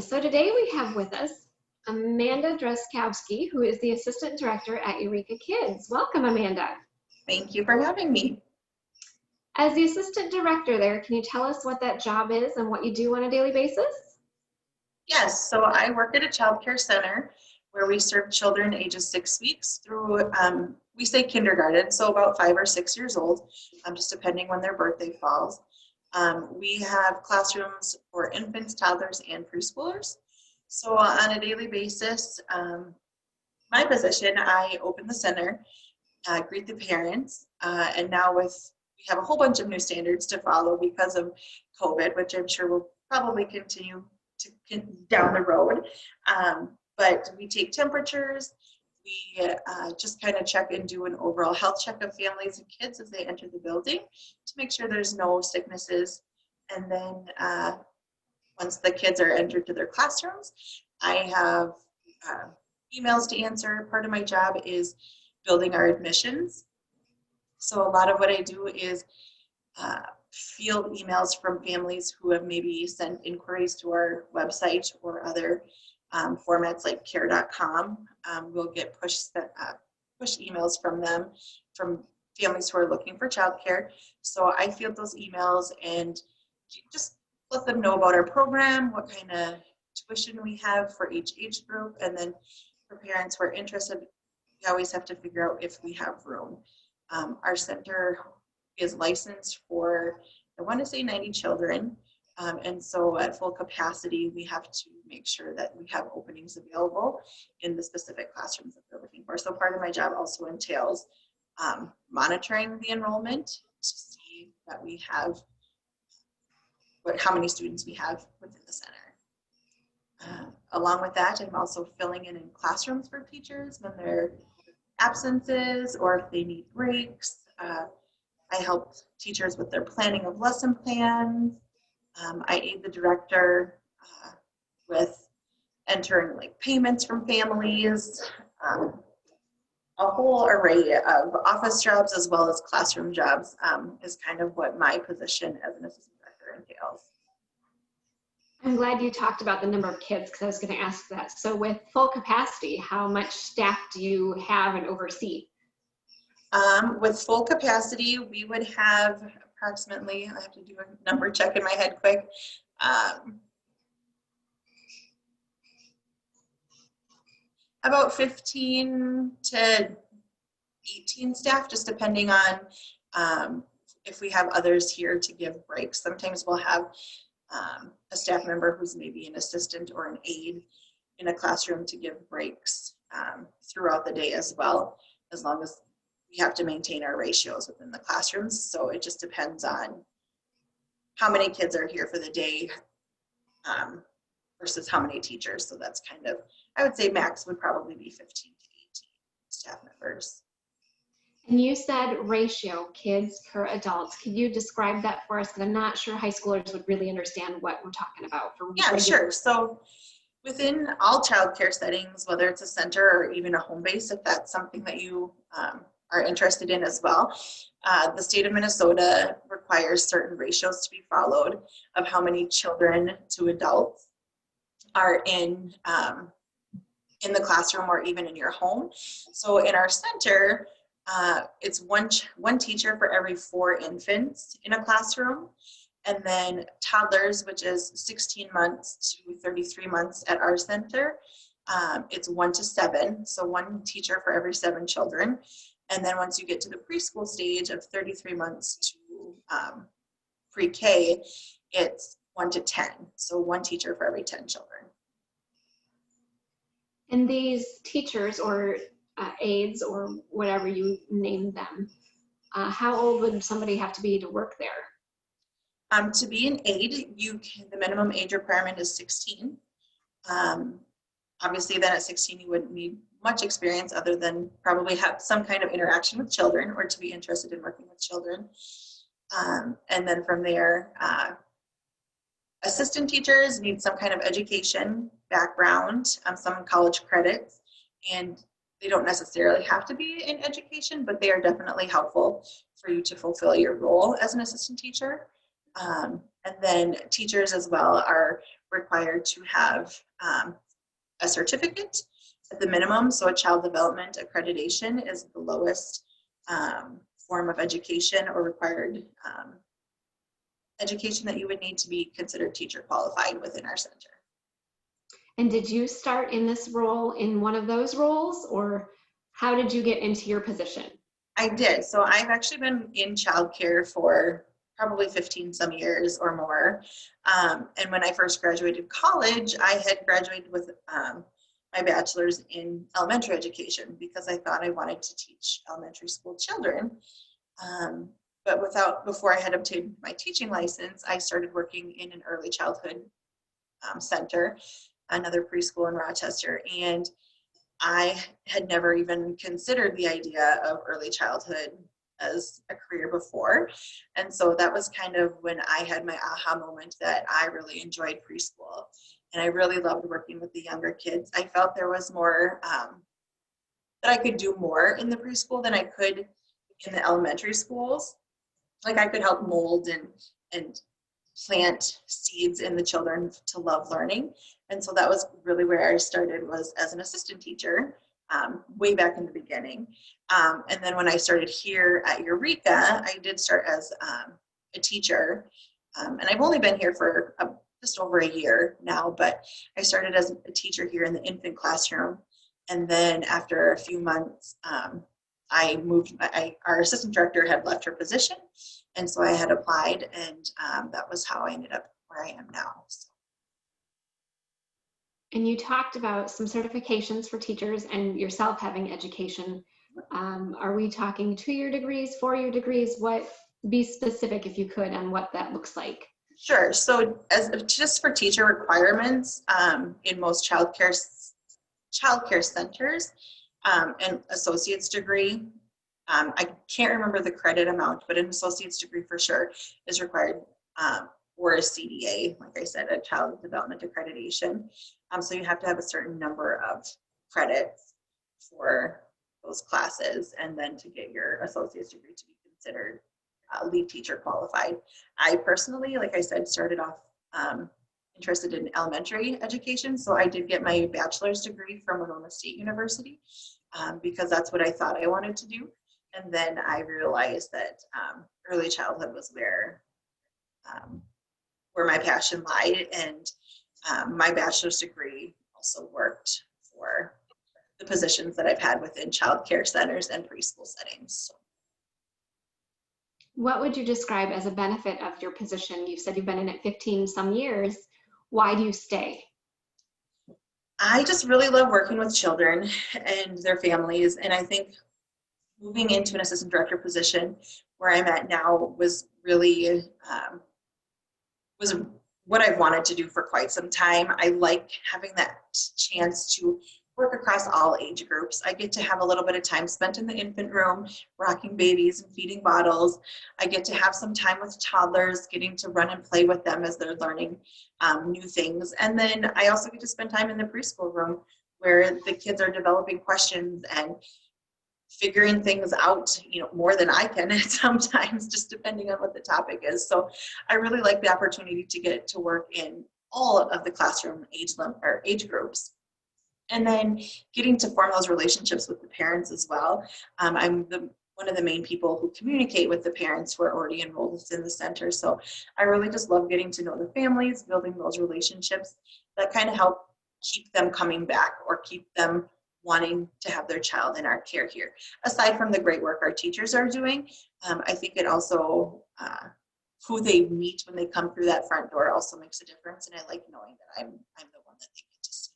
So today we have with us Amanda Drazkowski, who is the Assistant Director at Eureka Kids. Welcome, Amanda. Thank you for having me. As the Assistant Director there, can you tell us what that job is and what you do on a daily basis? Yes, so I work at a childcare center where we serve children ages 6 weeks through, we say kindergarten, so about 5 or 6 years old, just depending when their birthday falls. We have classrooms for infants, toddlers, and preschoolers. So on a daily basis, my position, I open the center, greet the parents, and now we have a whole bunch of new standards to follow because of COVID, which I'm sure will probably continue to down the road. But we take temperatures, we just kind of check and do an overall health check of families and kids as they enter the building to make sure there's no sicknesses. And then once the kids are entered to their classrooms, I have emails to answer. Part of my job is building our admissions. So a lot of what I do is field emails from families who have maybe sent inquiries to our website or other formats like care.com. We'll get push emails from them, from families who are looking for childcare. So I field those emails and just let them know about our program, what kind of tuition we have for each age group, and then for parents who are interested, we always have to figure out if we have room. Our center is licensed for, I want to say 90 children, and so at full capacity, we have to make sure that we have openings available in the specific classrooms that they're looking for. So part of my job also entails monitoring the enrollment to see that we have how many students we have within the center. Along with that, I'm also filling in classrooms for teachers when there are absences or if they need breaks. I help teachers with their planning of lesson plans. I aid the director with entering like payments from families, a whole array of office jobs as well as classroom jobs is kind of what my position as an assistant director entails. I'm glad you talked about the number of kids because I was going to ask that. So with full capacity, how much staff do you have and oversee? With full capacity, we would have approximately, I have to do a number check in my head quick, about 15 to 18 staff, just depending on if we have others here to give breaks. Sometimes we'll have a staff member who's maybe an assistant or an aide in a classroom to give breaks throughout the day as well, as long as we have to maintain our ratios within the classrooms. So it just depends on how many kids are here for the day versus how many teachers. So that's kind of, I would say max would probably be 15 to 18 staff members. And you said ratio, kids per adult. Could you describe that for us? Because I'm not sure high schoolers would really understand what we're talking about. Yeah, sure. So within all childcare settings, whether it's a center or even a home base, if that's something that you are interested in as well, the state of Minnesota requires certain ratios to be followed of how many children to adults are in the classroom or even in your home. So in our center, it's one teacher for every 4 infants in a classroom, and then toddlers, which is 16 months to 33 months at our center, it's 1 to 7, so 1 teacher for every 7 children. And then once you get to the preschool stage of 33 months to pre-K, it's 1 to 10, so 1 teacher for every 10 children. And these teachers or aides or whatever you name them, how old would somebody have to be to work there? To be an aide, the minimum age requirement is 16. Obviously then at 16 you wouldn't need much experience other than probably have some kind of interaction with children or to be interested in working with children. And then from there, assistant teachers need some kind of education background, some college credits, and they don't necessarily have to be in education, but they are definitely helpful for you to fulfill your role as an assistant teacher. And then teachers as well are required to have a certificate at the minimum. So a child development accreditation is the lowest form of education or required education that you would need to be considered teacher qualified within our center. And did you start in this role in one of those roles, or how did you get into your position? I did. So I've actually been in childcare for probably 15 some years or more. And when I first graduated college, I had graduated with my bachelor's in elementary education because I thought I wanted to teach elementary school children. But before I had obtained my teaching license, I started working in an early childhood center, another preschool in Rochester. And I had never even considered the idea of early childhood as a career before. And so that was kind of when I had my aha moment that I really enjoyed preschool. And I really loved working with the younger kids. I felt there was more, that I could do more in the preschool than I could in the elementary schools. Like I could help mold and plant seeds in the children to love learning. And so that was really where I started, was as an assistant teacher way back in the beginning. And then when I started here at Eureka, I did start as a teacher. And I've only been here for just over a year now, but I started as a teacher here in the infant classroom. And then after a few months, I moved, our assistant director had left her position. And so I had applied, and that was how I ended up where I am now. So. And you talked about some certifications for teachers and yourself having education. Are we talking 2-year degrees, 4-year degrees? Be specific if you could on what that looks like. Sure. So just for teacher requirements, in most childcare centers, an associate's degree, I can't remember the credit amount, but an associate's degree for sure is required, or a CDA, like I said, a child development accreditation. So you have to have a certain number of credits for those classes, and then to get your associate's degree to be considered lead teacher qualified. I personally, like I said, started off interested in elementary education, so I did get my bachelor's degree from Winona State University because that's what I thought I wanted to do. And then I realized that early childhood was where my passion lied, and my bachelor's degree also worked for the positions that I've had within childcare centers and preschool settings. So. What would you describe as a benefit of your position? You said you've been in it 15 some years. Why do you stay? I just really love working with children and their families, and I think moving into an assistant director position where I'm at now was really was what I've wanted to do for quite some time. I like having that chance to work across all age groups. I get to have a little bit of time spent in the infant room, rocking babies and feeding bottles. I get to have some time with toddlers, getting to run and play with them as they're learning new things. And then I also get to spend time in the preschool room where the kids are developing questions and figuring things out, more than I can sometimes, just depending on what the topic is. So I really like the opportunity to get to work in all of the classroom age groups. And then getting to form those relationships with the parents as well. I'm one of the main people who communicate with the parents who are already enrolled within the center. So I really just love getting to know the families, building those relationships that kind of help keep them coming back or keep them wanting to have their child in our care here. Aside from the great work our teachers are doing, I think it also, who they meet when they come through that front door also makes a difference. And I like knowing that I'm the one that they get to see.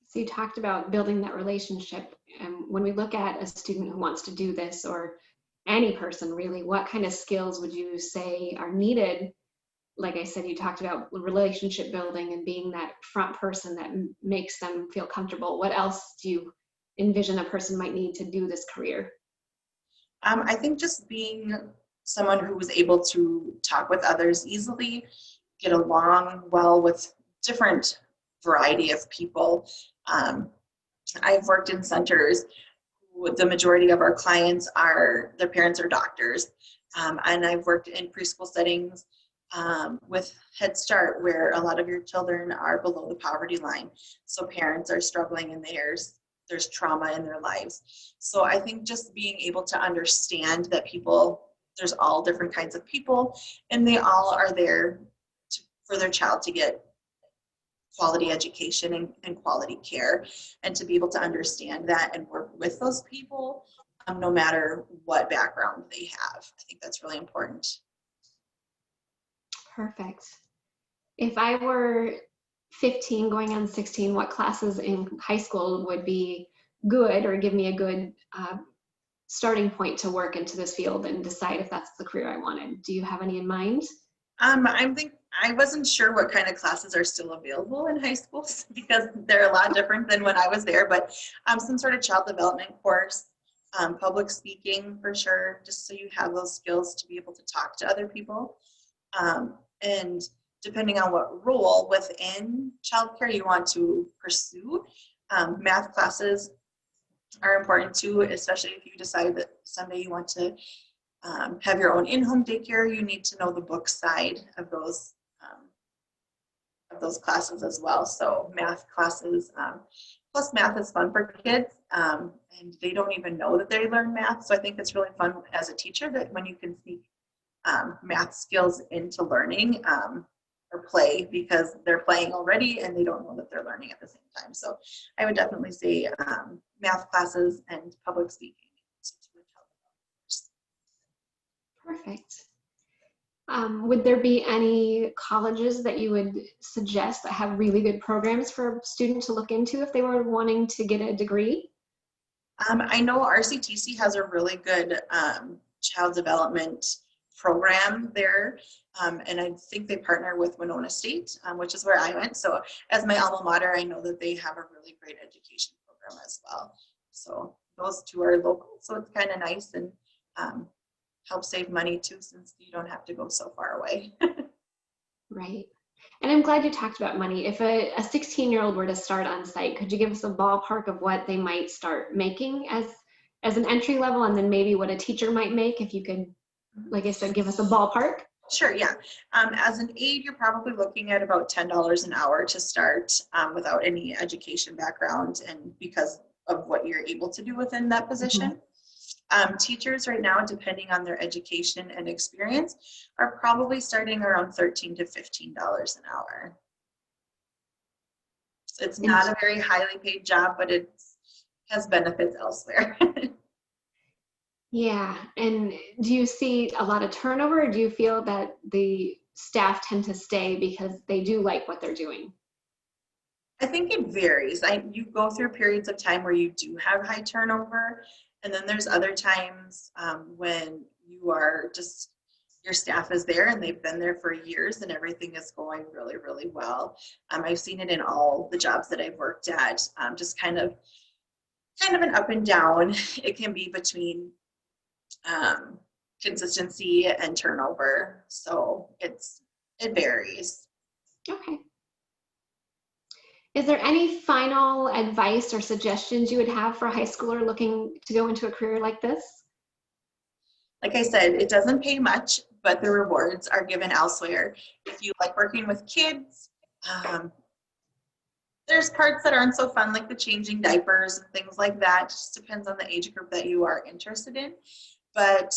So you talked about building that relationship. And when we look at a student who wants to do this, or any person really, what kind of skills would you say are needed? Like I said, you talked about relationship building and being that front person that makes them feel comfortable. What else do you envision a person might need to do this career? I think just being someone who was able to talk with others easily, get along well with different variety of people. I've worked in centers with the majority of our clients their parents are doctors. And I've worked in preschool settings with Head Start, where a lot of your children are below the poverty line. So parents are struggling and there's trauma in their lives. So I think just being able to understand that there's all different kinds of people, and they all are there for their child to get quality education and quality care, and to be able to understand that and work with those people, no matter what background they have. I think that's really important. Perfect. If I were 15 going on 16, what classes in high school would be good or give me a good starting point to work into this field and decide if that's the career I wanted? Do you have any in mind? I wasn't sure what kind of classes are still available in high schools because they're a lot different than when I was there, but some sort of child development course, public speaking for sure, just so you have those skills to be able to talk to other people. And depending on what role within childcare you want to pursue, math classes are important too, especially if you decide that someday you want to have your own in-home daycare. You need to know the book side of those classes as well. So math classes, plus math is fun for kids, and they don't even know that they learn math. So I think it's really fun as a teacher that when you can sneak math skills into learning or play, because they're playing already and they don't know that they're learning at the same time. So I would definitely say math classes and public speaking. Perfect. Would there be any colleges that you would suggest that have really good programs for students to look into if they were wanting to get a degree? I know RCTC has a really good child development program there, and I think they partner with Winona State, which is where I went. So as my alma mater, I know that they have a really great education program as well. So those two are local, so it's kind of nice, and help save money too, since you don't have to go so far away. Right. And I'm glad you talked about money. If a 16-year-old were to start on site, could you give us a ballpark of what they might start making as an entry level, and then maybe what a teacher might make, if you could, like I said, give us a ballpark? Sure, yeah. As an aide, you're probably looking at about $10 an hour to start without any education background, and because of what you're able to do within that position. Mm-hmm. Teachers right now, depending on their education and experience, are probably starting around $13 to $15 an hour. So it's not a very highly paid job, but it has benefits elsewhere. Yeah. And do you see a lot of turnover, or do you feel that the staff tend to stay because they do like what they're doing? I think it varies. You go through periods of time where you do have high turnover, and then there's other times when you are just, your staff is there and they've been there for years and everything is going really, really well. I've seen it in all the jobs that I've worked at, just kind of an up and down. It can be between consistency and turnover. So it varies. Okay. Is there any final advice or suggestions you would have for a high schooler looking to go into a career like this? Like I said, it doesn't pay much, but the rewards are given elsewhere. If you like working with kids, there's parts that aren't so fun, like the changing diapers and things like that. It just depends on the age group that you are interested in. But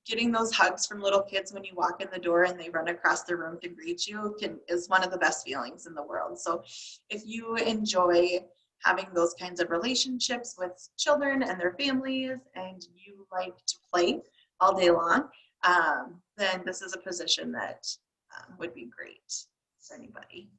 getting those hugs from little kids when you walk in the door and they run across the room to greet you is one of the best feelings in the world. So if you enjoy having those kinds of relationships with children and their families, and you like to play all day long, then this is a position that would be great for anybody.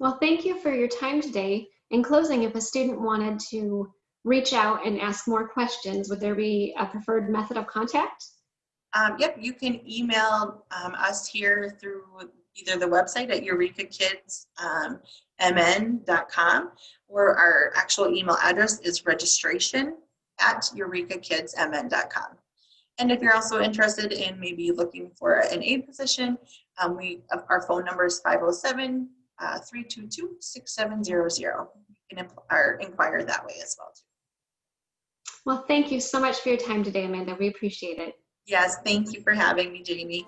Well, thank you for your time today. In closing, if a student wanted to reach out and ask more questions, would there be a preferred method of contact? Yep, you can email us here through either the website at eurekakidsmn.com, or our actual email address is registration@eurekakidsmn.com. And if you're also interested in maybe looking for an aide position, our phone number is 507-322-6700. You can inquire that way as well too. Well, thank you so much for your time today, Amanda. We appreciate it. Yes, thank you for having me, Jamie.